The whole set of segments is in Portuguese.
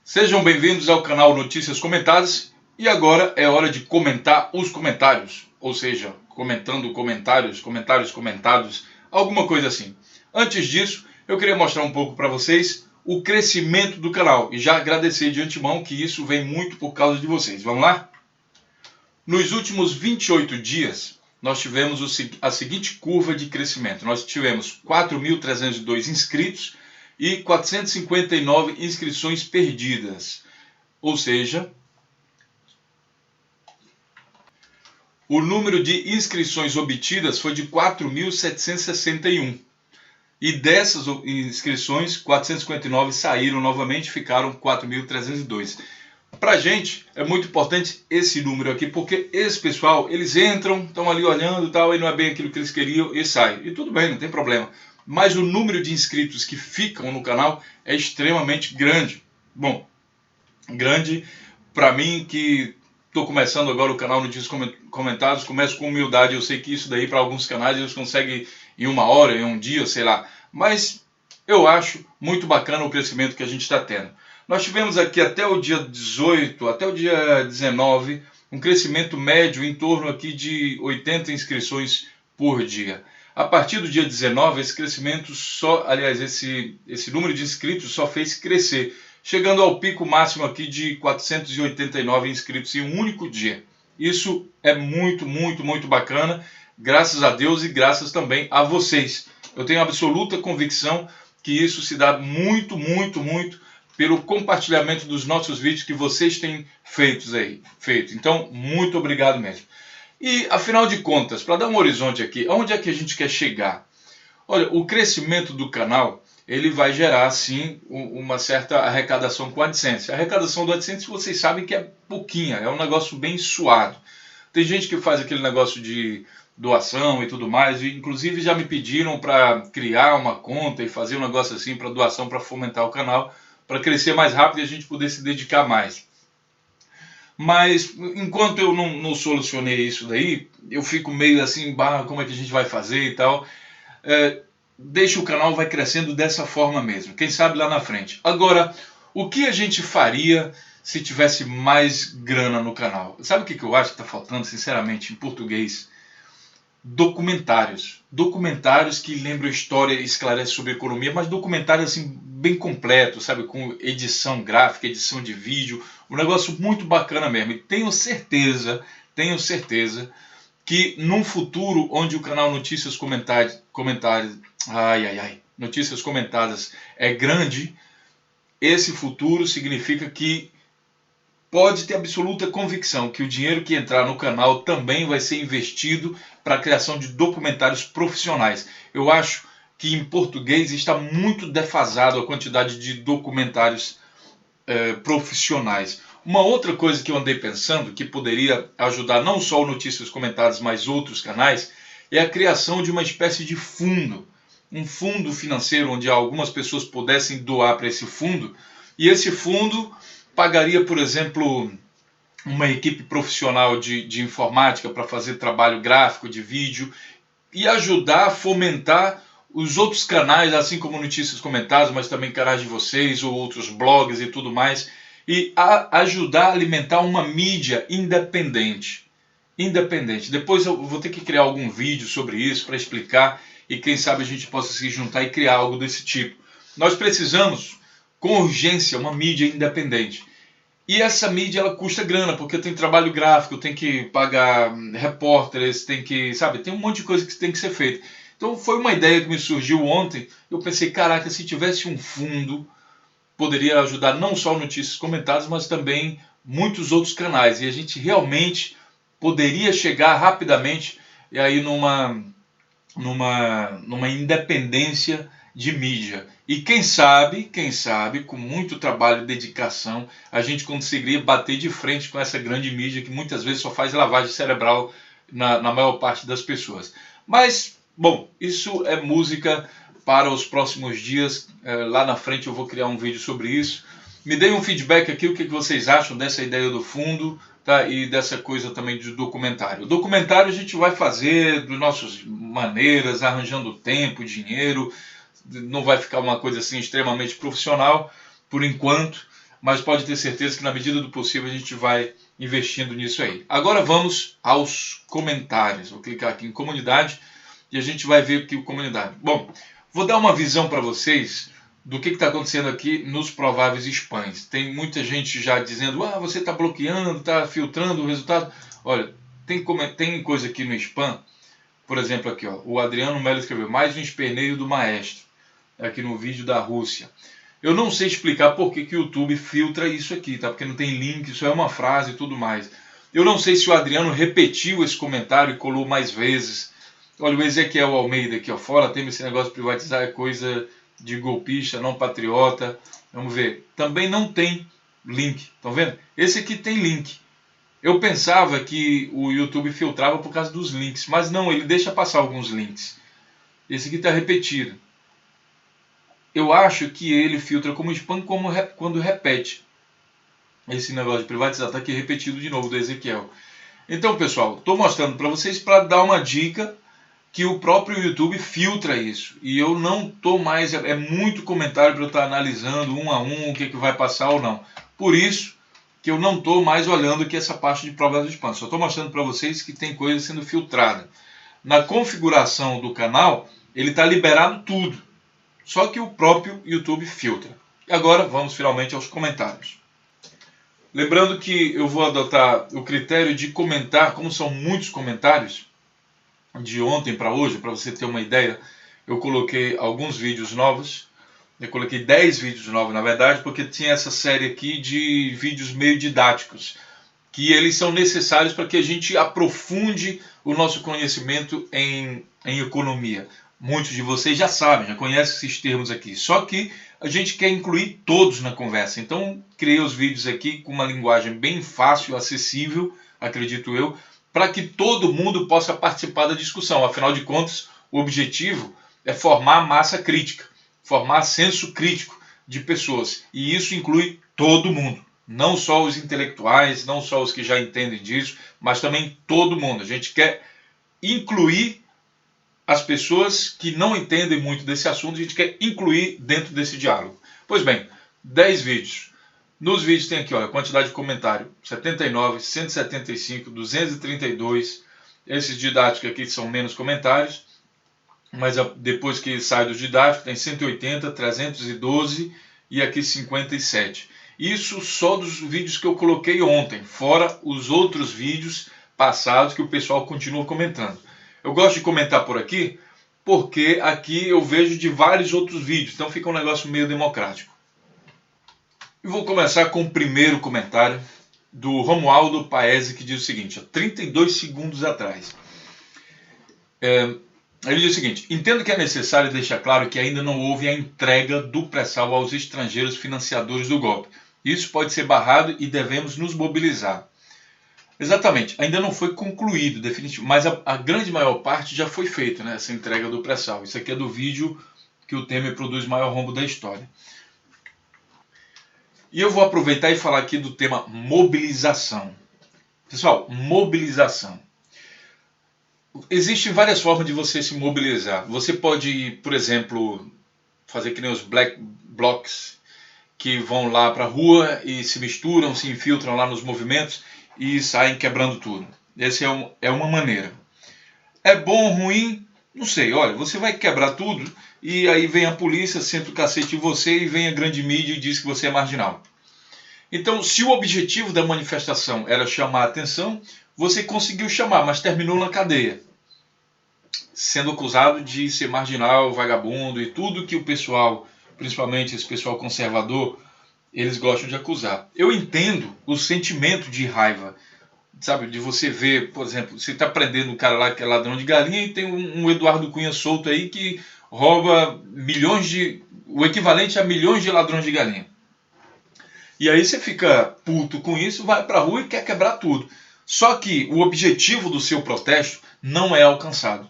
Sejam bem-vindos ao canal Notícias Comentadas e agora é hora de comentar os comentários, ou seja, comentando comentários, comentários comentados, alguma coisa assim. Antes disso, eu queria mostrar um pouco para vocês o crescimento do canal e já agradecer de antemão que isso vem muito por causa de vocês. Vamos lá? Nos últimos 28 dias, nós tivemos a seguinte curva de crescimento. Nós tivemos 4.302 inscritos e 459 inscrições perdidas. Ou seja, o número de inscrições obtidas foi de 4.761. E dessas inscrições, 459 saíram novamente, ficaram 4.302. Pra gente é muito importante esse número aqui, porque esse pessoal, eles entram, estão ali olhando e tal, e não é bem aquilo que eles queriam e saem. E tudo bem, não tem problema. Mas o número de inscritos que ficam no canal é extremamente grande. Bom, grande para mim que estou começando agora o canal Notícias Comentadas, começo com humildade, eu sei que isso daí para alguns canais eles conseguem em uma hora, em um dia, sei lá. Mas eu acho muito bacana o crescimento que a gente está tendo. Nós tivemos aqui até o dia 18, até o dia 19, um crescimento médio em torno aqui de 80 inscrições por dia. A partir do dia 19, esse crescimento esse número de inscritos só fez crescer, chegando ao pico máximo aqui de 489 inscritos em um único dia. Isso é muito, muito, muito bacana, graças a Deus e graças também a vocês. Eu tenho absoluta convicção que isso se dá muito, muito, muito pelo compartilhamento dos nossos vídeos que vocês têm feito. Então, muito obrigado mesmo. E, afinal de contas, para dar um horizonte aqui, aonde é que a gente quer chegar? Olha, o crescimento do canal, ele vai gerar, sim, uma certa arrecadação com a AdSense. A arrecadação do AdSense, vocês sabem que é pouquinha, é um negócio bem suado. Tem gente que faz aquele negócio de doação e tudo mais, e inclusive já me pediram para criar uma conta e fazer um negócio assim para doação, para fomentar o canal, para crescer mais rápido e a gente poder se dedicar mais. Mas enquanto eu não solucionei isso daí, eu fico meio assim, como é que a gente vai fazer e tal. Deixa o canal, vai crescendo dessa forma mesmo. Quem sabe lá na frente. Agora, o que a gente faria se tivesse mais grana no canal? Sabe o que eu acho que está faltando, sinceramente, em português? Documentários. Documentários que lembram história e esclarecem sobre economia, mas documentários assim bem completos, sabe? Com edição gráfica, edição de vídeo, um negócio muito bacana mesmo. E tenho certeza que num futuro onde o canal Notícias Notícias Comentadas é grande, esse futuro significa que pode ter absoluta convicção que o dinheiro que entrar no canal também vai ser investido para a criação de documentários profissionais. Eu acho que em português está muito defasado a quantidade de documentários profissionais. Uma outra coisa que eu andei pensando, que poderia ajudar não só o Notícias Comentadas, mas outros canais, é a criação de uma espécie de fundo. Um fundo financeiro onde algumas pessoas pudessem doar para esse fundo, e esse fundo pagaria, por exemplo, uma equipe profissional de informática para fazer trabalho gráfico, de vídeo, e ajudar a fomentar os outros canais, assim como Notícias Comentadas, mas também canais de vocês, ou outros blogs e tudo mais, e ajudar a alimentar uma mídia independente. Depois eu vou ter que criar algum vídeo sobre isso para explicar, e quem sabe a gente possa se juntar e criar algo desse tipo. Nós precisamos, com urgência, uma mídia independente. E essa mídia ela custa grana, porque tem trabalho gráfico, tem que pagar repórteres, tem um monte de coisa que tem que ser feita. Então foi uma ideia que me surgiu ontem, eu pensei, caraca, se tivesse um fundo, poderia ajudar não só Notícias Comentadas, mas também muitos outros canais. E a gente realmente poderia chegar rapidamente e aí numa independência de mídia. E quem sabe, com muito trabalho e dedicação, a gente conseguiria bater de frente com essa grande mídia que muitas vezes só faz lavagem cerebral na maior parte das pessoas. Mas, bom, isso é música para os próximos dias. Lá na frente eu vou criar um vídeo sobre isso. Me deem um feedback aqui, o que vocês acham dessa ideia do fundo, tá? E dessa coisa também de documentário. O documentário a gente vai fazer de nossas maneiras, arranjando tempo, dinheiro. Não vai ficar uma coisa assim extremamente profissional por enquanto, mas pode ter certeza que na medida do possível a gente vai investindo nisso aí. Agora vamos aos comentários. Vou clicar aqui em comunidade e a gente vai ver aqui o comunidade. Bom, vou dar uma visão para vocês do que está acontecendo aqui nos prováveis spams. Tem muita gente já dizendo, você está bloqueando, está filtrando o resultado. Olha, tem coisa aqui no spam, por exemplo aqui, ó, o Adriano Melo escreveu, mais um esperneio do maestro, aqui no vídeo da Rússia. Eu não sei explicar por que o YouTube filtra isso aqui, tá? Porque não tem link, isso é uma frase e tudo mais. Eu não sei se o Adriano repetiu esse comentário e colou mais vezes. Olha, o Ezequiel Almeida aqui, ó, fora tem esse negócio de privatizar, é coisa de golpista, não patriota. Vamos ver. Também não tem link, estão vendo? Esse aqui tem link. Eu pensava que o YouTube filtrava por causa dos links, mas não, ele deixa passar alguns links. Esse aqui está repetido. Eu acho que ele filtra como spam quando repete. Esse negócio de privatizar está aqui repetido de novo do Ezequiel. Então, pessoal, estou mostrando para vocês para dar uma dica que o próprio YouTube filtra isso. E eu não estou mais... É muito comentário para eu estar analisando um a um o que vai passar ou não. Por isso que eu não estou mais olhando aqui essa parte de provas de spam. Só estou mostrando para vocês que tem coisa sendo filtrada. Na configuração do canal, ele está liberado tudo. Só que o próprio YouTube filtra. E agora vamos finalmente aos comentários. Lembrando que eu vou adotar o critério de comentar, como são muitos comentários, de ontem para hoje, para você ter uma ideia, eu coloquei alguns vídeos novos. Eu coloquei 10 vídeos novos, na verdade, porque tinha essa série aqui de vídeos meio didáticos, que eles são necessários para que a gente aprofunde o nosso conhecimento em economia. Muitos de vocês já sabem, já conhecem esses termos aqui, só que a gente quer incluir todos na conversa. Então, criei os vídeos aqui com uma linguagem bem fácil, acessível, acredito eu, para que todo mundo possa participar da discussão. Afinal de contas, o objetivo é formar massa crítica, formar senso crítico de pessoas. E isso inclui todo mundo, não só os intelectuais, não só os que já entendem disso, mas também todo mundo. A gente quer incluir as pessoas que não entendem muito desse assunto, a gente quer incluir dentro desse diálogo. Pois bem, 10 vídeos. Nos vídeos tem aqui, olha, a quantidade de comentário, 79, 175, 232. Esses didáticos aqui são menos comentários, mas depois que sai do didático tem 180, 312 e aqui 57. Isso só dos vídeos que eu coloquei ontem, fora os outros vídeos passados que o pessoal continua comentando. Eu gosto de comentar por aqui, porque aqui eu vejo de vários outros vídeos, então fica um negócio meio democrático. E vou começar com o primeiro comentário do Romualdo Paese, que diz o seguinte, 32 segundos atrás. Ele diz o seguinte, entendo que é necessário deixar claro que ainda não houve a entrega do pré-sal aos estrangeiros financiadores do golpe. Isso pode ser barrado e devemos nos mobilizar. Exatamente, ainda não foi concluído, definitivo, mas a grande maior parte já foi feita, né, essa entrega do pré-sal. Isso aqui é do vídeo que o Temer produz o maior rombo da história. E eu vou aproveitar e falar aqui do tema mobilização. Pessoal, mobilização. Existem várias formas de você se mobilizar. Você pode, por exemplo, fazer que nem os black blocs, que vão lá para a rua e se misturam, se infiltram lá nos movimentos e saem quebrando tudo. Essa é uma maneira. É bom ou ruim? Não sei. Olha, você vai quebrar tudo e aí vem a polícia, senta o cacete em você e vem a grande mídia e diz que você é marginal. Então, se o objetivo da manifestação era chamar a atenção, você conseguiu chamar, mas terminou na cadeia, sendo acusado de ser marginal, vagabundo e tudo que o pessoal, principalmente esse pessoal conservador, eles gostam de acusar. Eu entendo o sentimento de raiva, sabe, de você ver, por exemplo, você está prendendo um cara lá que é ladrão de galinha e tem um Eduardo Cunha solto aí que rouba o equivalente a milhões de ladrões de galinha. E aí você fica puto com isso, vai para a rua e quer quebrar tudo. Só que o objetivo do seu protesto não é alcançado.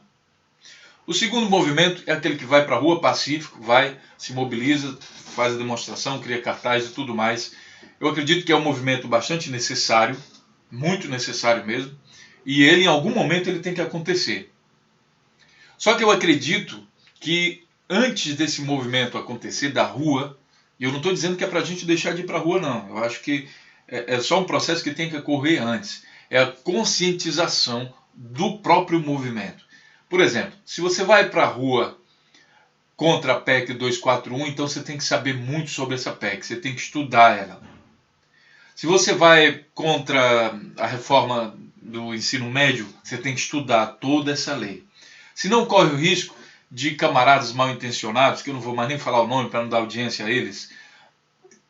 O segundo movimento é aquele que vai para a rua pacífico, vai, se mobiliza, faz a demonstração, cria cartaz e tudo mais. Eu acredito que é um movimento bastante necessário, muito necessário mesmo, e ele em algum momento ele tem que acontecer. Só que eu acredito que antes desse movimento acontecer da rua, E eu não estou dizendo que é para a gente deixar de ir para a rua, não. Eu acho que é só um processo que tem que ocorrer antes. É a conscientização do próprio movimento. Por exemplo, se você vai para a rua contra a PEC 241, então você tem que saber muito sobre essa PEC, você tem que estudar ela. Se você vai contra a reforma do ensino médio, você tem que estudar toda essa lei. Se não corre o risco de camaradas mal intencionados, que eu não vou mais nem falar o nome para não dar audiência a eles,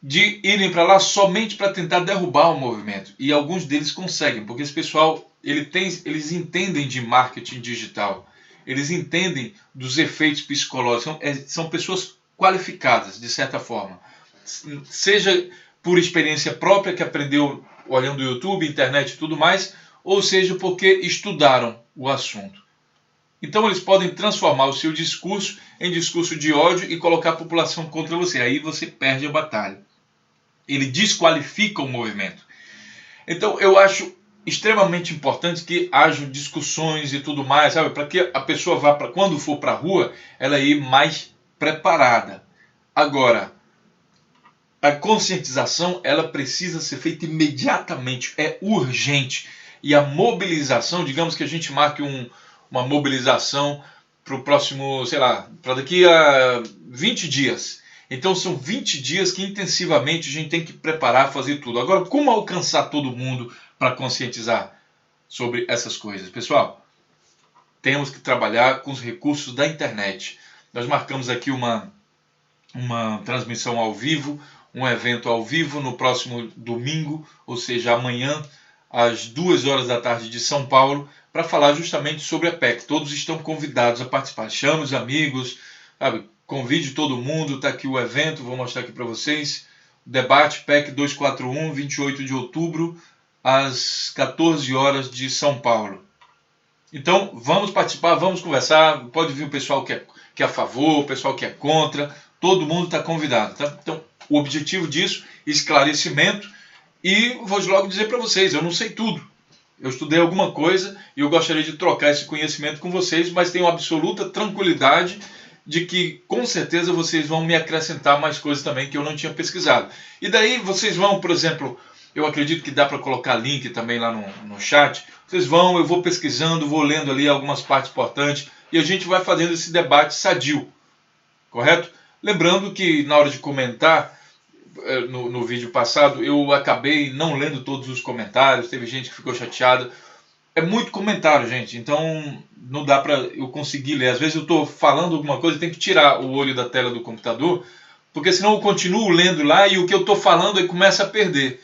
de irem para lá somente para tentar derrubar o movimento. E alguns deles conseguem, porque esse pessoal eles entendem de marketing digital, eles entendem dos efeitos psicológicos, são pessoas qualificadas, de certa forma. Seja por experiência própria, que aprendeu olhando o YouTube, internet e tudo mais, ou seja porque estudaram o assunto. Então eles podem transformar o seu discurso em discurso de ódio e colocar a população contra você. Aí você perde a batalha. Ele desqualifica o movimento. Então eu acho extremamente importante que hajam discussões e tudo mais, sabe? Para que a pessoa vá, quando for para a rua, ela ir mais preparada. Agora, a conscientização ela precisa ser feita imediatamente, é urgente. E a mobilização, digamos que a gente marque uma mobilização para o próximo, sei lá, para daqui a 20 dias. Então são 20 dias que intensivamente a gente tem que preparar, fazer tudo. Agora, como alcançar todo mundo para conscientizar sobre essas coisas? Pessoal, temos que trabalhar com os recursos da internet. Nós marcamos aqui uma transmissão ao vivo, um evento ao vivo no próximo domingo, ou seja, amanhã, às 2 horas da tarde de São Paulo, para falar justamente sobre a PEC. Todos estão convidados a participar. Chame os amigos, sabe? Convide todo mundo, está aqui o evento, vou mostrar aqui para vocês. Debate PEC 241, 28 de outubro, às 14 horas de São Paulo. Então, vamos participar, vamos conversar. Pode vir o pessoal que é a favor, o pessoal que é contra. Todo mundo está convidado. Tá? Então, o objetivo disso, esclarecimento. E vou logo dizer para vocês, eu não sei tudo. Eu estudei alguma coisa e eu gostaria de trocar esse conhecimento com vocês, mas tenho absoluta tranquilidade de que com certeza vocês vão me acrescentar mais coisas também que eu não tinha pesquisado. E daí vocês vão, por exemplo, eu acredito que dá para colocar link também lá no chat. Vocês vão, eu vou pesquisando, vou lendo ali algumas partes importantes e a gente vai fazendo esse debate sadio, correto? Lembrando que na hora de comentar, no vídeo passado, eu acabei não lendo todos os comentários, teve gente que ficou chateada. É muito comentário, gente, então não dá para eu conseguir ler. Às vezes eu estou falando alguma coisa e tenho que tirar o olho da tela do computador, porque senão eu continuo lendo lá e o que eu estou falando aí começa a perder.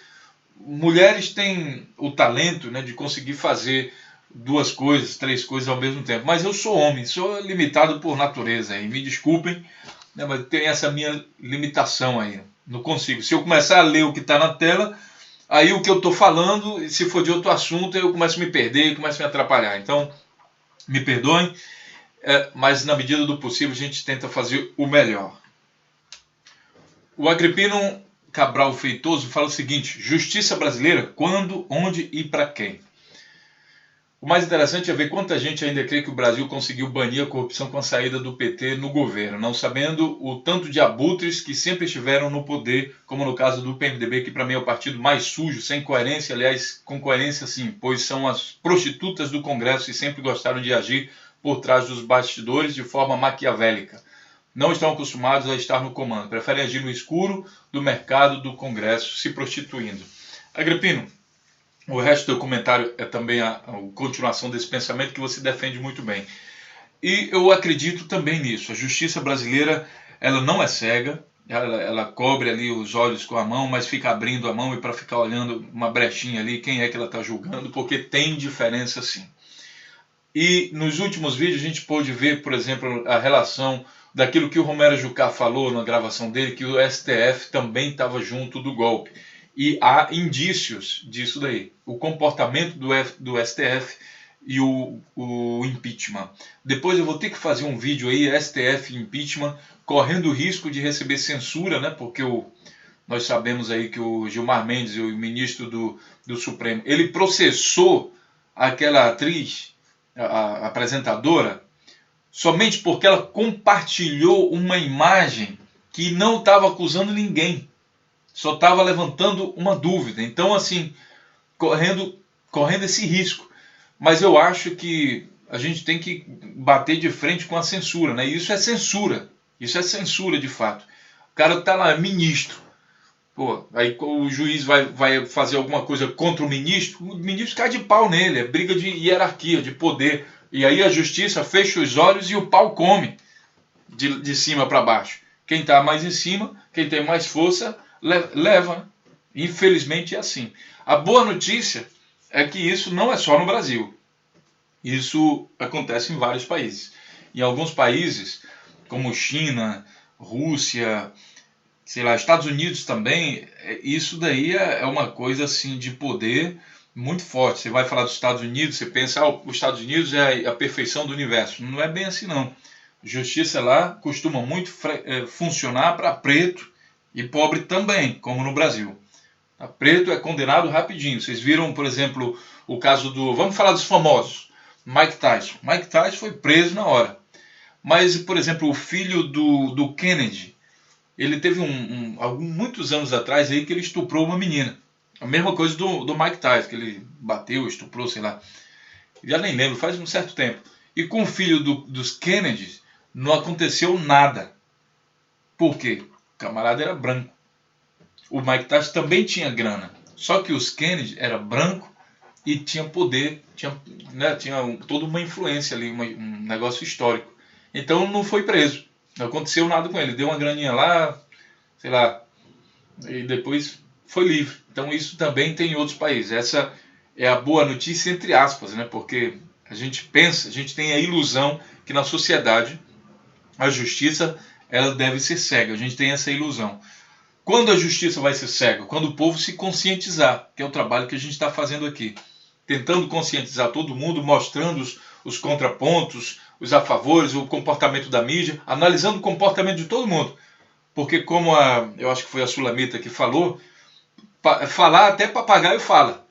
Mulheres têm o talento, né, de conseguir fazer 2 coisas, 3 coisas ao mesmo tempo, mas eu sou homem, sou limitado por natureza, e me desculpem, né, mas tem essa minha limitação aí, não consigo. Se eu começar a ler o que está na tela, aí o que eu estou falando, se for de outro assunto, eu começo a me perder e começo a me atrapalhar. Então, me perdoem, mas na medida do possível a gente tenta fazer o melhor. O Agripino Cabral Feitoso fala o seguinte: justiça brasileira, quando, onde e para quem? O mais interessante é ver quanta gente ainda crê que o Brasil conseguiu banir a corrupção com a saída do PT no governo, não sabendo o tanto de abutres que sempre estiveram no poder, como no caso do PMDB, que para mim é o partido mais sujo, sem coerência, aliás, com coerência sim, pois são as prostitutas do Congresso e sempre gostaram de agir por trás dos bastidores de forma maquiavélica. Não estão acostumados a estar no comando, preferem agir no escuro do mercado do Congresso, se prostituindo. Agripino, o resto do comentário é também a continuação desse pensamento que você defende muito bem. E eu acredito também nisso. A justiça brasileira, ela não é cega, ela cobre ali os olhos com a mão, mas fica abrindo a mão e para ficar olhando uma brechinha ali, quem é que ela está julgando, porque tem diferença sim. E nos últimos vídeos a gente pôde ver, por exemplo, a relação daquilo que o Romero Jucá falou na gravação dele, que o STF também estava junto do golpe. E há indícios disso daí. O comportamento do STF e o impeachment. Depois eu vou ter que fazer um vídeo aí, STF e impeachment, correndo o risco de receber censura, né? Porque nós sabemos aí que o Gilmar Mendes, o ministro do Supremo, ele processou aquela atriz, a apresentadora, somente porque ela compartilhou uma imagem que não estava acusando ninguém, só estava levantando uma dúvida. Então, assim, correndo esse risco. Mas eu acho que a gente tem que bater de frente com a censura, né? E isso é censura. Isso é censura de fato. O cara está lá, ministro. Pô, aí o juiz vai fazer alguma coisa contra o ministro cai de pau nele. É briga de hierarquia, de poder. E aí a justiça fecha os olhos e o pau come de cima para baixo. Quem está mais em cima, quem tem mais força, leva. Infelizmente é assim. A boa notícia é que isso não é só no Brasil. Isso acontece em vários países. Em alguns países, como China, Rússia, sei lá, Estados Unidos também, isso daí é uma coisa assim de poder muito forte. Você vai falar dos Estados Unidos, você pensa, os Estados Unidos é a perfeição do universo. Não é bem assim não. Justiça lá costuma muito funcionar para preto e pobre também, como no Brasil. Preto é condenado rapidinho. Vocês viram, por exemplo, o caso do... Vamos falar dos famosos. Mike Tyson. Mike Tyson foi preso na hora. Mas, por exemplo, o filho do Kennedy, ele teve muitos anos atrás aí que ele estuprou uma menina. A mesma coisa do Mike Tyson, que ele bateu, estuprou, sei lá. Já nem lembro, faz um certo tempo. E com o filho dos Kennedy, não aconteceu nada. Por quê? O camarada era branco. O Mike Tyson também tinha grana. Só que os Kennedy era branco e tinha poder, tinha toda uma influência ali, um negócio histórico. Então não foi preso. Não aconteceu nada com ele. Deu uma graninha lá, sei lá, e depois foi livre. Então isso também tem em outros países. Essa é a boa notícia entre aspas, né? Porque a gente tem a ilusão que na sociedade a justiça ela deve ser cega. A gente tem essa ilusão. Quando a justiça vai ser cega? Quando o povo se conscientizar, que é o trabalho que a gente está fazendo aqui. Tentando conscientizar todo mundo, mostrando os contrapontos, os a favores, o comportamento da mídia, analisando o comportamento de todo mundo. Porque como eu acho que foi a Sulamita que falou, falar até papagaio fala.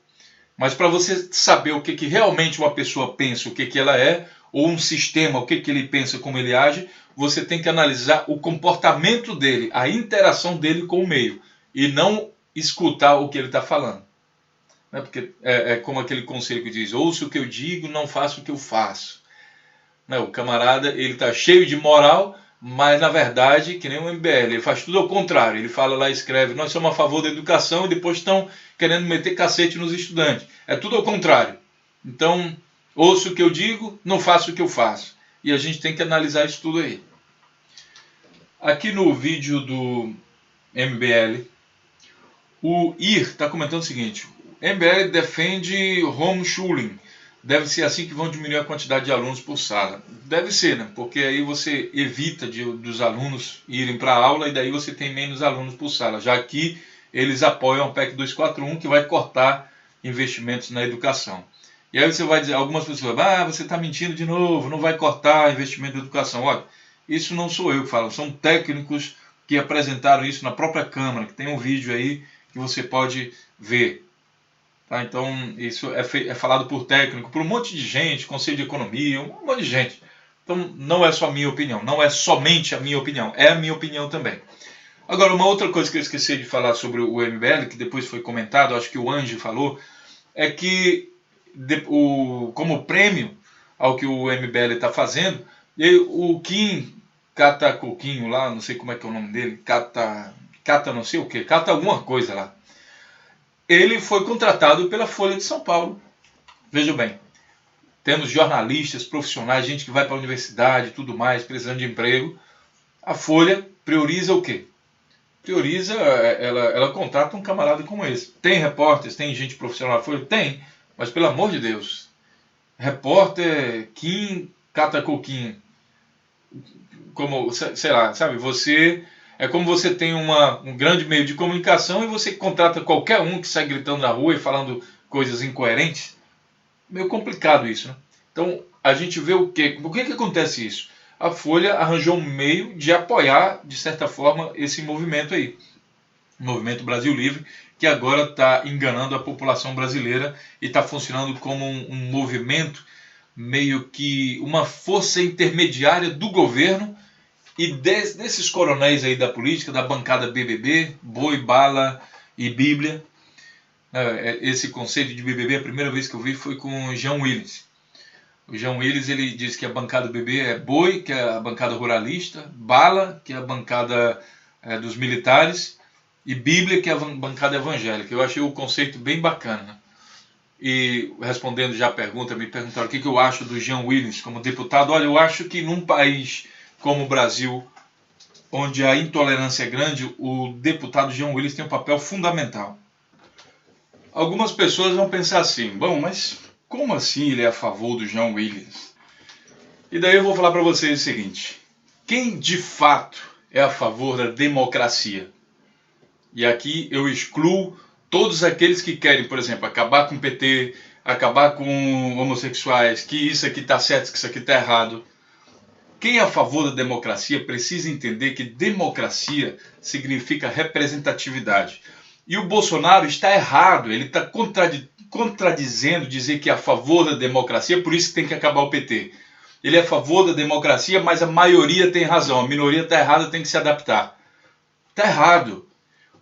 Mas para você saber o que realmente uma pessoa pensa, o que ela é, ou um sistema, o que ele pensa, como ele age, você tem que analisar o comportamento dele, a interação dele com o meio, e não escutar o que ele está falando. Porque é como aquele conselho que diz, ouça o que eu digo, não faça o que eu faço. O camarada ele está cheio de moral, mas na verdade, que nem o MBL, ele faz tudo ao contrário. Ele fala lá, escreve, nós somos a favor da educação, e depois estão querendo meter cacete nos estudantes. É tudo ao contrário. Então, ouça o que eu digo, não faça o que eu faço. E a gente tem que analisar isso tudo aí. Aqui no vídeo do MBL, o IR está comentando o seguinte, o MBL defende homeschooling. Deve ser assim que vão diminuir a quantidade de alunos por sala. Deve ser, né? Porque aí você evita dos alunos irem para a aula e daí você tem menos alunos por sala. Já que eles apoiam o PEC 241, que vai cortar investimentos na educação. E aí você vai dizer, algumas pessoas, você está mentindo de novo, não vai cortar investimento na educação. Olha, isso não sou eu que falo, são técnicos que apresentaram isso na própria Câmara, que tem um vídeo aí que você pode ver. Tá? Então, isso é falado por técnico, por um monte de gente, Conselho de Economia, um monte de gente. Então, não é só a minha opinião, não é somente a minha opinião, é a minha opinião também. Agora, uma outra coisa que eu esqueci de falar sobre o MBL, que depois foi comentado, acho que o Anji falou, é que como prêmio ao que o MBL está fazendo, o Kim Catacoquinho lá, não sei como é que é o nome dele, Cata não sei o que, Cata alguma coisa lá, ele foi contratado pela Folha de São Paulo. Veja bem, temos jornalistas, profissionais, gente que vai para a universidade e tudo mais, precisando de emprego. A Folha prioriza o quê? Prioriza, ela contrata um camarada como esse. Tem repórteres, tem gente profissional na Folha? Tem, mas pelo amor de Deus. Repórter Kim Catacoquinho, como, sei lá, sabe, você... É como você tem um grande meio de comunicação e você contrata qualquer um que sai gritando na rua e falando coisas incoerentes. Meio complicado isso, né? Então, a gente vê o quê? Por que acontece isso? A Folha arranjou um meio de apoiar, de certa forma, esse movimento aí. O Movimento Brasil Livre, que agora está enganando a população brasileira e está funcionando como um movimento, meio que uma força intermediária do governo E desses coronéis aí da política, da bancada BBB, boi, bala e Bíblia, esse conceito de BBB, a primeira vez que eu vi foi com o Jean Willis. O Jean Willis, ele diz que a bancada BBB é boi, que é a bancada ruralista, bala, que é a bancada dos militares, e Bíblia, que é a bancada evangélica. Eu achei o conceito bem bacana. E respondendo já a pergunta, me perguntaram o que eu acho do Jean Willis como deputado. Olha, eu acho que num país como o Brasil, onde a intolerância é grande, o deputado Jean Willis tem um papel fundamental. Algumas pessoas vão pensar assim, bom, mas como assim ele é a favor do Jean Willis? E daí eu vou falar para vocês o seguinte, quem de fato é a favor da democracia? E aqui eu excluo todos aqueles que querem, por exemplo, acabar com o PT, acabar com homossexuais, que isso aqui está certo, que isso aqui está errado. Quem é a favor da democracia precisa entender que democracia significa representatividade. E o Bolsonaro está errado, ele está contradizendo dizer que é a favor da democracia, por isso tem que acabar o PT. Ele é a favor da democracia, mas a maioria tem razão, a minoria está errada, tem que se adaptar. Está errado.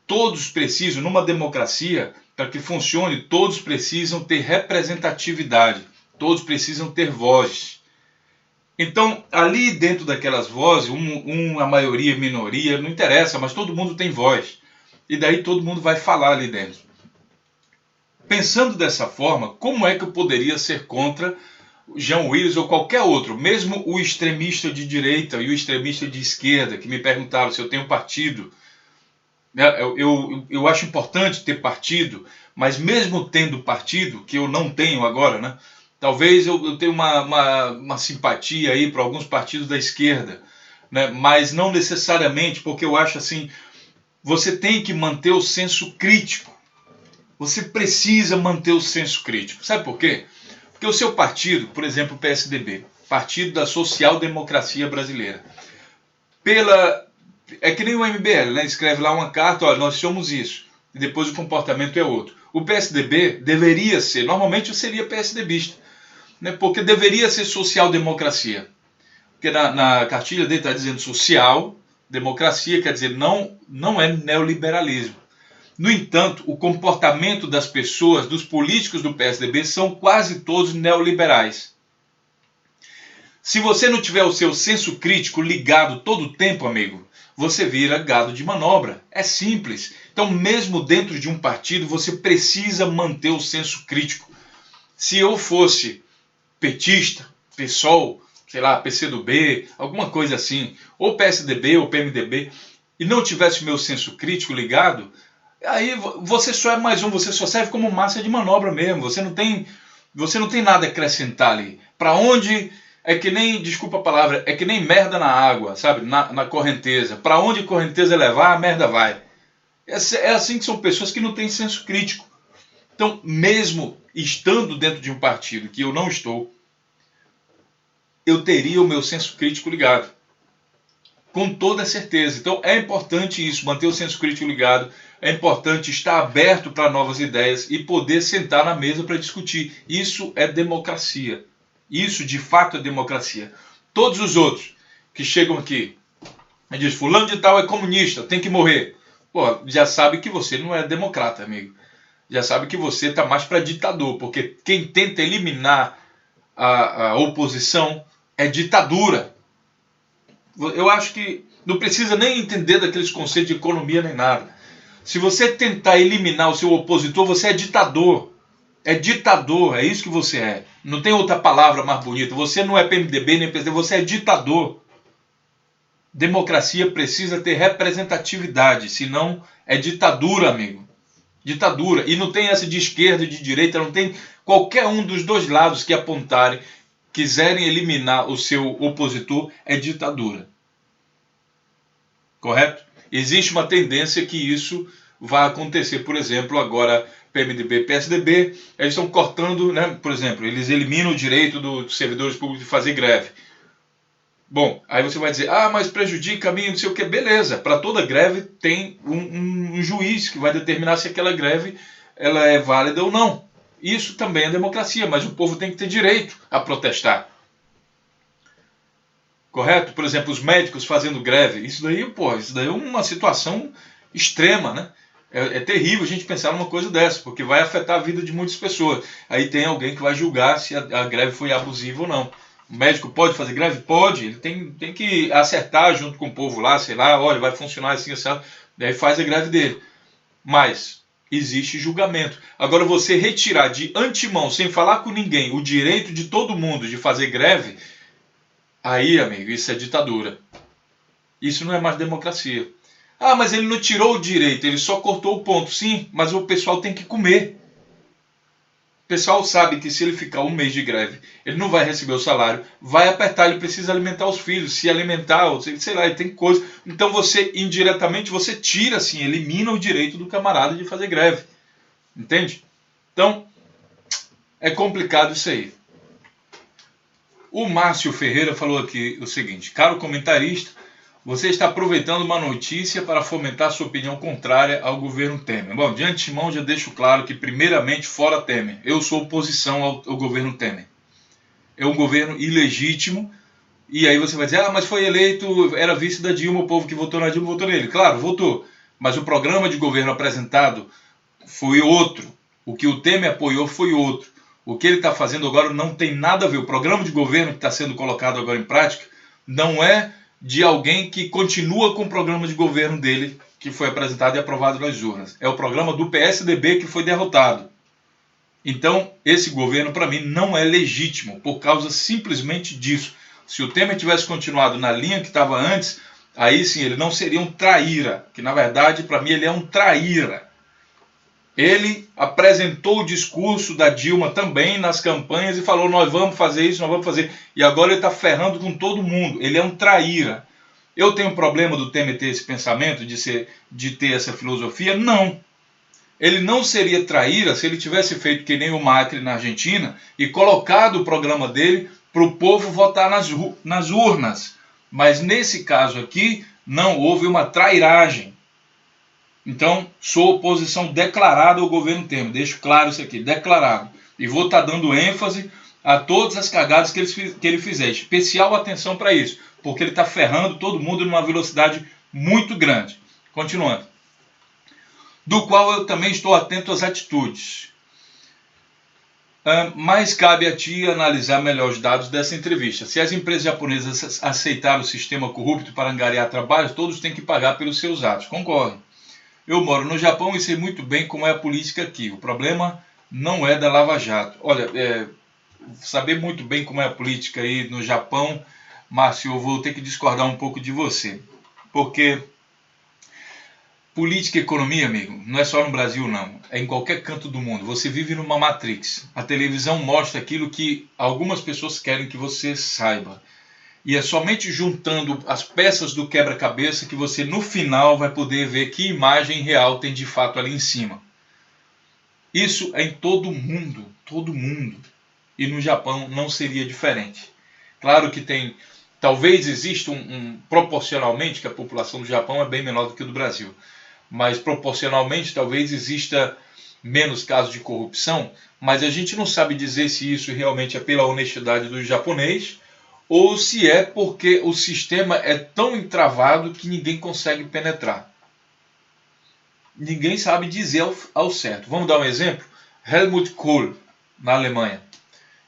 Todos precisam, numa democracia, para que funcione, todos precisam ter representatividade, todos precisam ter voz. Então, ali dentro daquelas vozes, a maioria, minoria, não interessa, mas todo mundo tem voz. E daí todo mundo vai falar ali dentro. Pensando dessa forma, como é que eu poderia ser contra Jean Willis ou qualquer outro, mesmo o extremista de direita e o extremista de esquerda, que me perguntaram se eu tenho partido. Eu acho importante ter partido, mas mesmo tendo partido, que eu não tenho agora, né? Talvez eu tenha uma simpatia aí para alguns partidos da esquerda, né? Mas não necessariamente, porque eu acho assim, você tem que manter o senso crítico. Você precisa manter o senso crítico. Sabe por quê? Porque o seu partido, por exemplo, o PSDB, Partido da Social Democracia Brasileira, é que nem o MBL, né? Escreve lá uma carta, olha, nós somos isso, e depois o comportamento é outro. O PSDB deveria ser, normalmente eu seria PSDBista, né? Porque deveria ser social-democracia. Porque na cartilha dele está dizendo social-democracia, quer dizer, não é neoliberalismo. No entanto, o comportamento das pessoas, dos políticos do PSDB, são quase todos neoliberais. Se você não tiver o seu senso crítico ligado todo o tempo, amigo, você vira gado de manobra. É simples. Então, mesmo dentro de um partido, você precisa manter o senso crítico. Se eu fosse petista, PSOL, sei lá, PCdoB, alguma coisa assim, ou PSDB ou PMDB, e não tivesse o meu senso crítico ligado, aí você só é mais um, você só serve como massa de manobra mesmo. Você não tem nada a acrescentar ali. Para onde... É que nem, desculpa a palavra, é que nem merda na água, sabe? Na correnteza. Para onde a correnteza levar, a merda vai. É assim que são pessoas que não têm senso crítico. Então, mesmo estando dentro de um partido que eu não estou, eu teria o meu senso crítico ligado. Com toda certeza. Então, é importante isso, manter o senso crítico ligado. É importante estar aberto para novas ideias e poder sentar na mesa para discutir. Isso é democracia. Isso, de fato, é democracia. Todos os outros que chegam aqui e dizem, fulano de tal é comunista, tem que morrer. Pô, já sabe que você não é democrata, amigo. Já sabe que você está mais para ditador, porque quem tenta eliminar a oposição é ditadura. Eu acho que não precisa nem entender daqueles conceitos de economia nem nada. Se você tentar eliminar o seu opositor, você é ditador. É ditador, é isso que você é. Não tem outra palavra mais bonita. Você não é PMDB nem PSDB, você é ditador. Democracia precisa ter representatividade, senão é ditadura, amigo. Ditadura. E não tem essa de esquerda e de direita, não tem qualquer um dos dois lados que apontarem, quiserem eliminar o seu opositor, é ditadura. Correto? Existe uma tendência que isso vai acontecer. Por exemplo, agora... PMDB, PSDB, eles estão cortando, né? Por exemplo, eles eliminam o direito dos servidores públicos de fazer greve. Bom, aí você vai dizer, mas prejudica a mim, não sei o que. Beleza, para toda greve tem um juiz que vai determinar se aquela greve ela é válida ou não. Isso também é democracia, mas o povo tem que ter direito a protestar. correto? Por exemplo, os médicos fazendo greve, isso daí é uma situação extrema, né? É terrível a gente pensar numa coisa dessa, porque vai afetar a vida de muitas pessoas. Aí tem alguém que vai julgar se a greve foi abusiva ou não. O médico pode fazer greve? Pode. Ele tem que acertar junto com o povo lá, sei lá, olha, vai funcionar assim, assim, daí faz a greve dele. Mas existe julgamento. Agora, você retirar de antemão, sem falar com ninguém, o direito de todo mundo de fazer greve, aí, amigo, isso é ditadura. Isso não é mais democracia. Ah, mas ele não tirou o direito, ele só cortou o ponto. Sim, mas o pessoal tem que comer. O pessoal sabe que se ele ficar um mês de greve, ele não vai receber o salário, vai apertar, ele precisa alimentar os filhos, se alimentar, sei lá, ele tem coisa. Então você, indiretamente, você tira, assim, elimina o direito do camarada de fazer greve. Entende? Então, é complicado isso aí. O Márcio Ferreira falou aqui o seguinte: caro comentarista, você está aproveitando uma notícia para fomentar sua opinião contrária ao governo Temer. Bom, de antemão já deixo claro que, primeiramente, fora Temer. Eu sou oposição ao governo Temer. É um governo ilegítimo. E aí você vai dizer, mas foi eleito, era vice da Dilma, o povo que votou na Dilma votou nele. Claro, votou. Mas o programa de governo apresentado foi outro. O que o Temer apoiou foi outro. O que ele está fazendo agora não tem nada a ver. O programa de governo que está sendo colocado agora em prática não é de alguém que continua com o programa de governo dele, que foi apresentado e aprovado nas urnas. É o programa do PSDB que foi derrotado. Então, esse governo, para mim, não é legítimo, por causa simplesmente disso. Se o Temer tivesse continuado na linha que estava antes, aí sim, ele não seria um traíra, que na verdade, para mim, ele é um traíra. Ele apresentou o discurso da Dilma também nas campanhas e falou, nós vamos fazer isso, nós vamos fazer. E agora ele está ferrando com todo mundo. Ele é um traíra. Eu tenho problema do Temer ter esse pensamento, de ter essa filosofia? Não. Ele não seria traíra se ele tivesse feito que nem o Macri na Argentina e colocado o programa dele para o povo votar nas urnas. Mas nesse caso aqui, não houve uma trairagem. Então, sou oposição declarada ao governo Temer. Deixo claro isso aqui, declarado. E vou estar dando ênfase a todas as cagadas que ele fizer. Especial atenção para isso, porque ele está ferrando todo mundo numa velocidade muito grande. Continuando. Do qual eu também estou atento às atitudes. Mas cabe a ti analisar melhor os dados dessa entrevista. Se as empresas japonesas aceitaram o sistema corrupto para angariar trabalho, todos têm que pagar pelos seus atos. Concordo. Eu moro no Japão e sei muito bem como é a política aqui. O problema não é da Lava Jato. Olha, saber muito bem como é a política aí no Japão, Márcio, eu vou ter que discordar um pouco de você. Porque política e economia, amigo, não é só no Brasil, não. É em qualquer canto do mundo. Você vive numa matrix. A televisão mostra aquilo que algumas pessoas querem que você saiba. E é somente juntando as peças do quebra-cabeça que você, no final, vai poder ver que imagem real tem de fato ali em cima. Isso é em todo mundo, todo mundo. E no Japão não seria diferente. Claro que talvez exista proporcionalmente, que a população do Japão é bem menor do que a do Brasil, mas proporcionalmente talvez exista menos casos de corrupção, mas a gente não sabe dizer se isso realmente é pela honestidade do japonês, ou se é porque o sistema é tão entravado que ninguém consegue penetrar. Ninguém sabe dizer ao certo. Vamos dar um exemplo? Helmut Kohl, na Alemanha.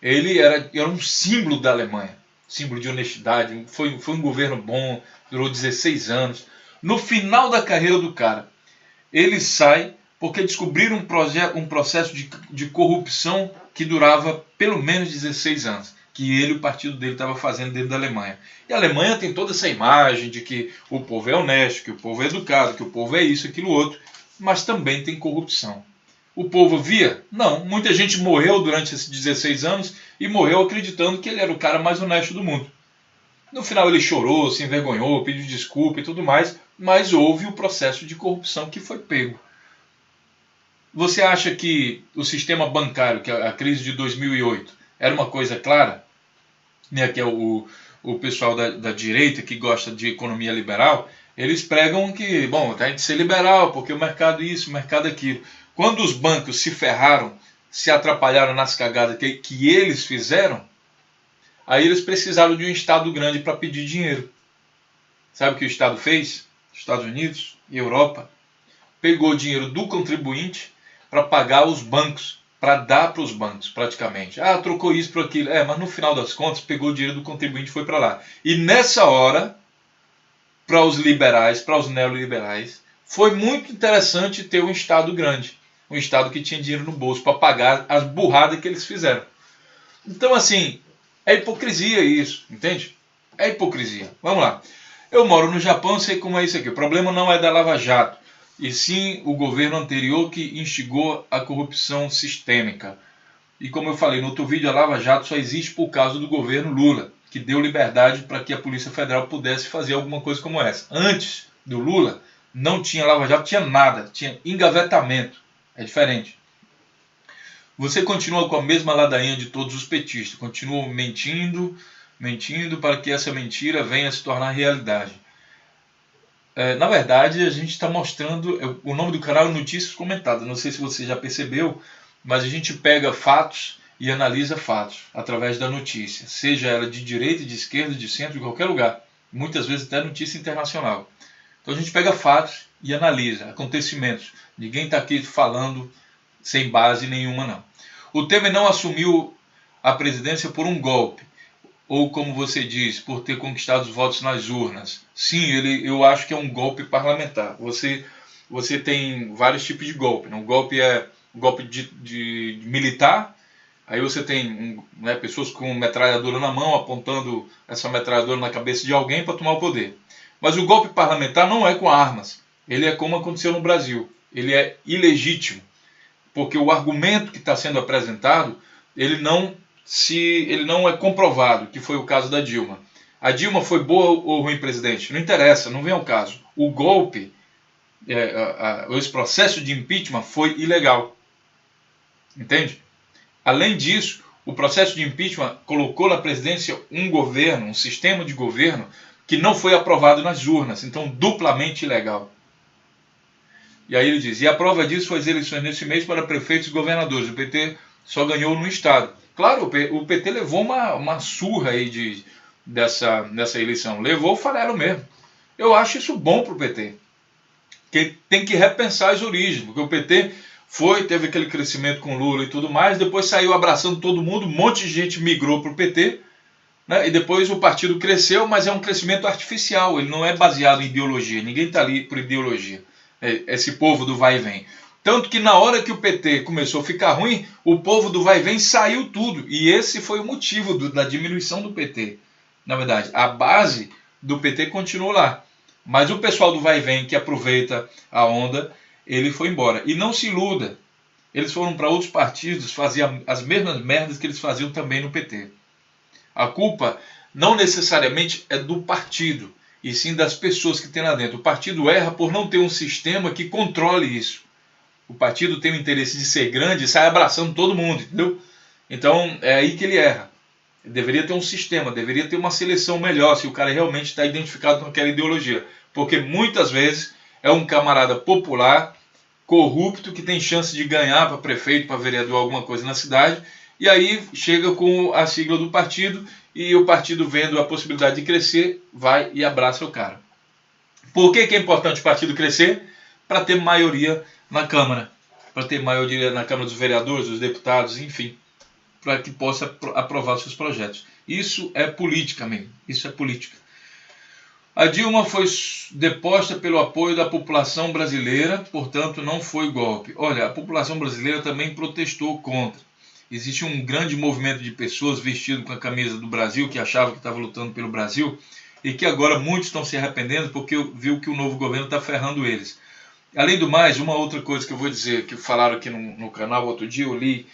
Ele era um símbolo da Alemanha, símbolo de honestidade, foi um governo bom, durou 16 anos. No final da carreira do cara, ele sai porque descobriram um processo de corrupção que durava pelo menos 16 anos. Que ele e o partido dele estava fazendo dentro da Alemanha. E a Alemanha tem toda essa imagem de que o povo é honesto, que o povo é educado, que o povo é isso, aquilo, outro, mas também tem corrupção. O povo via? Não. Muita gente morreu durante esses 16 anos e morreu acreditando que ele era o cara mais honesto do mundo. No final ele chorou, se envergonhou, pediu desculpa e tudo mais, mas houve o processo de corrupção que foi pego. Você acha que o sistema bancário, que a crise de 2008, era uma coisa clara? Que é o pessoal da direita que gosta de economia liberal, eles pregam que, bom, tem que ser liberal, porque o mercado isso, o mercado aquilo. Quando os bancos se ferraram, se atrapalharam nas cagadas que eles fizeram, Aí eles precisaram de um Estado grande para pedir dinheiro. Sabe o que o Estado fez? Estados Unidos e Europa pegou o dinheiro do contribuinte para pagar os bancos, para dar para os bancos praticamente. Ah, trocou isso por aquilo. Mas no final das contas pegou o dinheiro do contribuinte e foi para lá. E nessa hora, para os liberais, para os neoliberais, foi muito interessante ter um Estado grande. Um Estado que tinha dinheiro no bolso para pagar as burradas que eles fizeram. Então, assim, é hipocrisia isso, entende? É hipocrisia. Vamos lá. Eu moro no Japão, sei como é isso aqui. O problema não é da Lava Jato, e sim o governo anterior que instigou a corrupção sistêmica. E como eu falei no outro vídeo, a Lava Jato só existe por causa do governo Lula, que deu liberdade para que a Polícia Federal pudesse fazer alguma coisa como essa. Antes do Lula, não tinha Lava Jato, tinha nada, tinha engavetamento. É diferente. Você continua com a mesma ladainha de todos os petistas, continua mentindo para que essa mentira venha a se tornar realidade. Na verdade, a gente está mostrando, o nome do canal é Notícias Comentadas, não sei se você já percebeu, mas a gente pega fatos e analisa fatos através da notícia, seja ela de direita, de esquerda, de centro, de qualquer lugar, muitas vezes até notícia internacional. Então a gente pega fatos e analisa acontecimentos, ninguém está aqui falando sem base nenhuma não. O Temer não assumiu a presidência por um golpe, ou como você diz, por ter conquistado os votos nas urnas. Sim, eu acho que é um golpe parlamentar. Você tem vários tipos de golpe. O golpe é golpe de militar, aí você tem pessoas com metralhadora na mão apontando essa metralhadora na cabeça de alguém para tomar o poder. Mas o golpe parlamentar não é com armas. Ele é como aconteceu no Brasil. Ele é ilegítimo, porque o argumento que está sendo apresentado, ele não é comprovado, que foi o caso da Dilma. A Dilma foi boa ou ruim presidente? Não interessa, não vem ao caso. O golpe, esse processo de impeachment foi ilegal. Entende? Além disso, o processo de impeachment colocou na presidência um governo, um sistema de governo, que não foi aprovado nas urnas, então duplamente ilegal. E aí ele diz, e a prova disso foi as eleições nesse mês para prefeitos e governadores. O PT só ganhou no estado. Claro, o PT levou uma surra aí dessa eleição. Levou o farelo mesmo. Eu acho isso bom para o PT. Que tem que repensar as origens. Porque o PT teve aquele crescimento com Lula e tudo mais. Depois saiu abraçando todo mundo. Um monte de gente migrou para o PT. Né? E depois o partido cresceu, mas é um crescimento artificial. Ele não é baseado em ideologia. Ninguém está ali por ideologia. Esse povo do vai e vem. Tanto que na hora que o PT começou a ficar ruim, o povo do vai e vem saiu tudo. E esse foi o motivo da diminuição do PT. Na verdade, a base do PT continuou lá. Mas o pessoal do vai e vem, que aproveita a onda, ele foi embora. E não se iluda. Eles foram para outros partidos, faziam as mesmas merdas que eles faziam também no PT. A culpa não necessariamente é do partido, e sim das pessoas que tem lá dentro. O partido erra por não ter um sistema que controle isso. O partido tem o interesse de ser grande e sai abraçando todo mundo, entendeu? Então é aí que ele erra. Deveria ter um sistema, deveria ter uma seleção melhor se o cara realmente está identificado com aquela ideologia. Porque muitas vezes é um camarada popular, corrupto, que tem chance de ganhar para prefeito, para vereador, alguma coisa na cidade, e aí chega com a sigla do partido e o partido, vendo a possibilidade de crescer, vai e abraça o cara. Por que é importante o partido crescer? Para ter maioria na Câmara. Para ter maioria na Câmara dos Vereadores, dos deputados, enfim. Para que possa aprovar seus projetos. Isso é política, amigo. Isso é política. A Dilma foi deposta pelo apoio da população brasileira, portanto não foi golpe. Olha, a população brasileira também protestou contra. Existe um grande movimento de pessoas vestidas com a camisa do Brasil, que achavam que estava lutando pelo Brasil, e que agora muitos estão se arrependendo porque viu que o novo governo está ferrando eles. Além do mais, uma outra coisa que eu vou dizer, que falaram aqui no canal outro dia, eu li,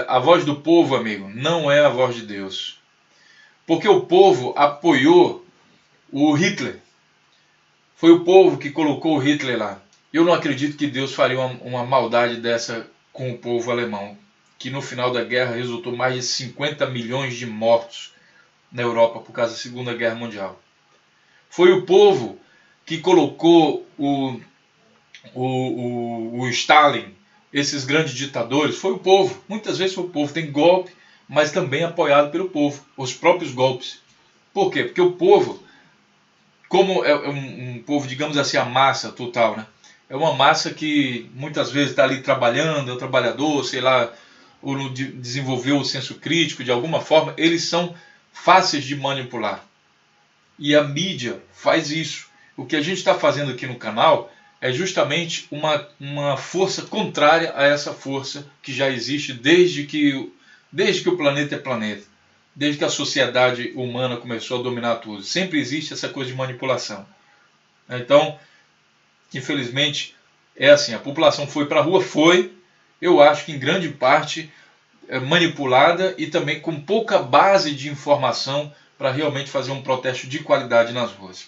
a voz do povo, amigo, não é a voz de Deus. Porque o povo apoiou o Hitler. Foi o povo que colocou o Hitler lá. Eu não acredito que Deus faria uma maldade dessa com o povo alemão, que no final da guerra resultou mais de 50 milhões de mortos na Europa por causa da Segunda Guerra Mundial. Foi o povo que colocou o Stalin, esses grandes ditadores, foi o povo. Muitas vezes foi o povo. Tem golpe, mas também apoiado pelo povo, os próprios golpes. Por quê? Porque o povo, como é um povo, digamos assim, a massa total, né? É uma massa que muitas vezes está ali trabalhando, é um trabalhador, sei lá, ou não desenvolveu o senso crítico de alguma forma, eles são fáceis de manipular. E a mídia faz isso. O que a gente está fazendo aqui no canal é justamente uma força contrária a essa força que já existe desde que o planeta é planeta. Desde que a sociedade humana começou a dominar tudo. Sempre existe essa coisa de manipulação. Então, infelizmente, é assim, a população foi para a rua, eu acho que em grande parte manipulada e também com pouca base de informação para realmente fazer um protesto de qualidade nas ruas.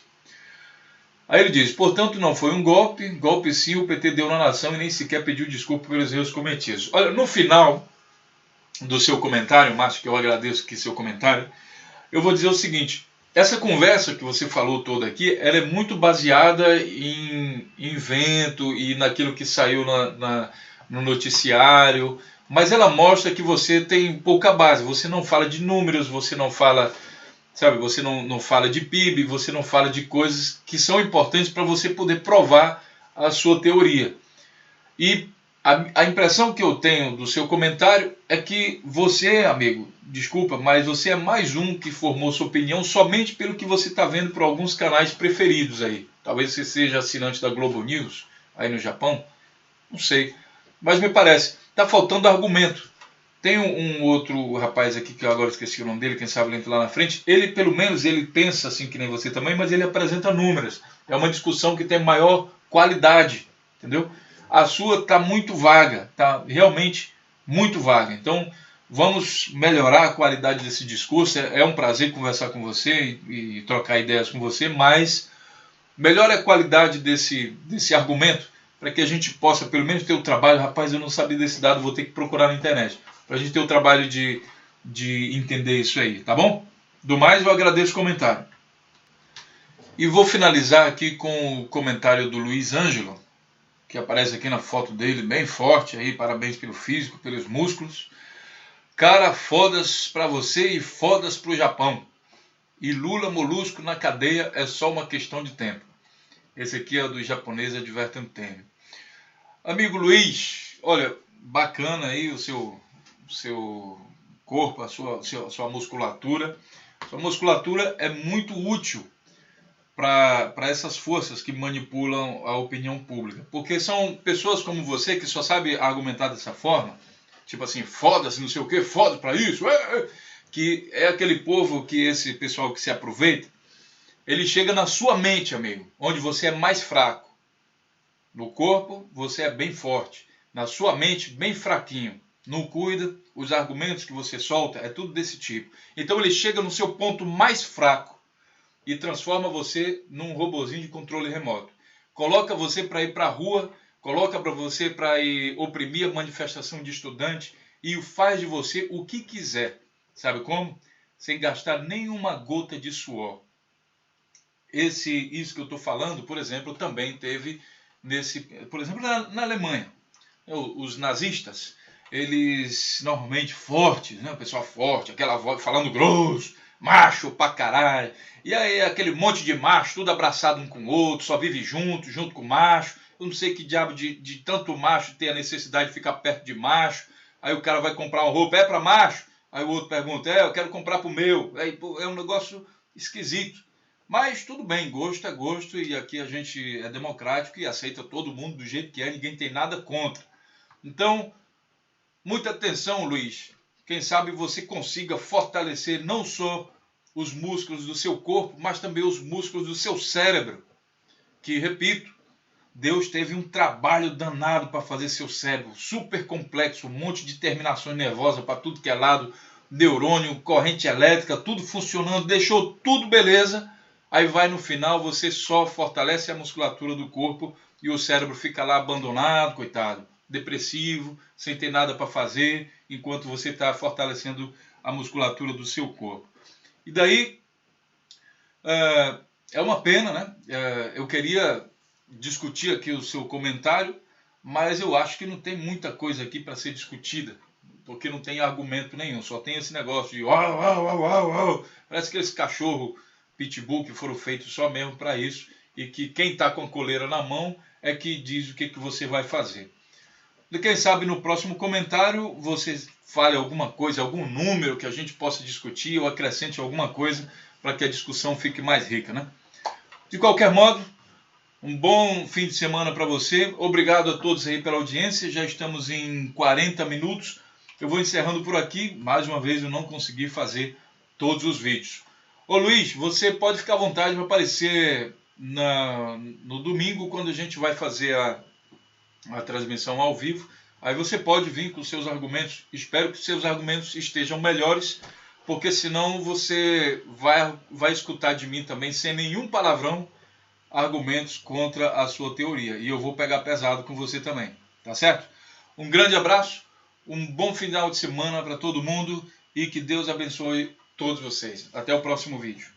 Aí ele diz, portanto não foi um golpe sim o PT deu na nação e nem sequer pediu desculpa pelos erros cometidos. Olha, no final do seu comentário, Márcio, que eu agradeço aqui seu comentário, eu vou dizer o seguinte, essa conversa que você falou toda aqui, ela é muito baseada em vento e naquilo que saiu no noticiário, mas ela mostra que você tem pouca base, você não fala de números, você não fala, sabe, você não fala de PIB, você não fala de coisas que são importantes para você poder provar a sua teoria. E a impressão que eu tenho do seu comentário é que você, amigo, desculpa, mas você é mais um que formou sua opinião somente pelo que você está vendo por alguns canais preferidos aí. Talvez você seja assinante da Globo News, aí no Japão, não sei. Mas me parece, está faltando argumento. Tem um outro rapaz aqui, que eu agora esqueci o nome dele, quem sabe ele entra lá na frente. Ele, pelo menos, ele pensa assim que nem você também, mas ele apresenta números. É uma discussão que tem maior qualidade, entendeu? A sua está muito vaga, está realmente muito vaga. Então, vamos melhorar a qualidade desse discurso. É um prazer conversar com você e trocar ideias com você, mas melhore a qualidade desse argumento para que a gente possa, pelo menos, ter o trabalho. Rapaz, eu não sabia desse dado, vou ter que procurar na internet. Para a gente ter o trabalho de entender isso aí, tá bom? Do mais, eu agradeço o comentário. E vou finalizar aqui com o comentário do Luiz Ângelo, que aparece aqui na foto dele, bem forte aí, parabéns pelo físico, pelos músculos. Cara, fodas pra você e fodas pro Japão. E Lula molusco na cadeia é só uma questão de tempo. Esse aqui é do japonês Advertem Temer. Amigo Luiz, olha, bacana aí o seu corpo, a sua musculatura. Sua musculatura é muito útil para essas forças que manipulam a opinião pública. Porque são pessoas como você que só sabe argumentar dessa forma, tipo assim, foda-se, não sei o que, foda para isso, que é aquele povo que esse pessoal que se aproveita, ele chega na sua mente, amigo, onde você é mais fraco. No corpo, você é bem forte. Na sua mente, bem fraquinho. Não cuida, os argumentos que você solta é tudo desse tipo. Então ele chega no seu ponto mais fraco e transforma você num robozinho de controle remoto. Coloca você para ir para a rua, coloca para você para ir oprimir a manifestação de estudante e faz de você o que quiser. Sabe como? Sem gastar nenhuma gota de suor. Isso que eu estou falando, por exemplo, também teve por exemplo, na Alemanha. Os nazistas, eles normalmente fortes, né? O pessoal forte, aquela voz falando grosso, macho pra caralho. E aí aquele monte de macho, tudo abraçado um com o outro, só vive junto com o macho. Eu não sei que diabo de tanto macho tem a necessidade de ficar perto de macho. Aí o cara vai comprar uma roupa, é pra macho? Aí o outro pergunta, eu quero comprar pro meu. Aí, pô, é um negócio esquisito. Mas tudo bem, gosto é gosto e aqui a gente é democrático e aceita todo mundo do jeito que é, ninguém tem nada contra. Então, muita atenção, Luiz. Quem sabe você consiga fortalecer não só os músculos do seu corpo, mas também os músculos do seu cérebro. Que, repito, Deus teve um trabalho danado para fazer seu cérebro, super complexo, um monte de terminações nervosas para tudo que é lado, neurônio, corrente elétrica, tudo funcionando, deixou tudo beleza. Aí vai no final, você só fortalece a musculatura do corpo e o cérebro fica lá abandonado, coitado, depressivo, sem ter nada para fazer, enquanto você está fortalecendo a musculatura do seu corpo. E daí, é uma pena, né? Eu queria discutir aqui o seu comentário, mas eu acho que não tem muita coisa aqui para ser discutida. porque não tem argumento nenhum, só tem esse negócio de uau, uau, uau, uau, uau. Parece que esse cachorro pitbull que foram feitos só mesmo para isso, e que quem está com a coleira na mão é que diz o que você vai fazer. E quem sabe no próximo comentário você fale alguma coisa, algum número que a gente possa discutir ou acrescente alguma coisa para que a discussão fique mais rica, né? De qualquer modo, um bom fim de semana para você. Obrigado a todos aí pela audiência. Já estamos em 40 minutos. Eu vou encerrando por aqui. Mais uma vez eu não consegui fazer todos os vídeos. Ô Luiz, você pode ficar à vontade para aparecer no domingo, quando a gente vai fazer a transmissão ao vivo. Aí você pode vir com seus argumentos. Espero que seus argumentos estejam melhores, porque senão você vai escutar de mim também, sem nenhum palavrão, argumentos contra a sua teoria. E eu vou pegar pesado com você também. Tá certo? Um grande abraço, um bom final de semana para todo mundo e que Deus abençoe todos vocês. Até o próximo vídeo.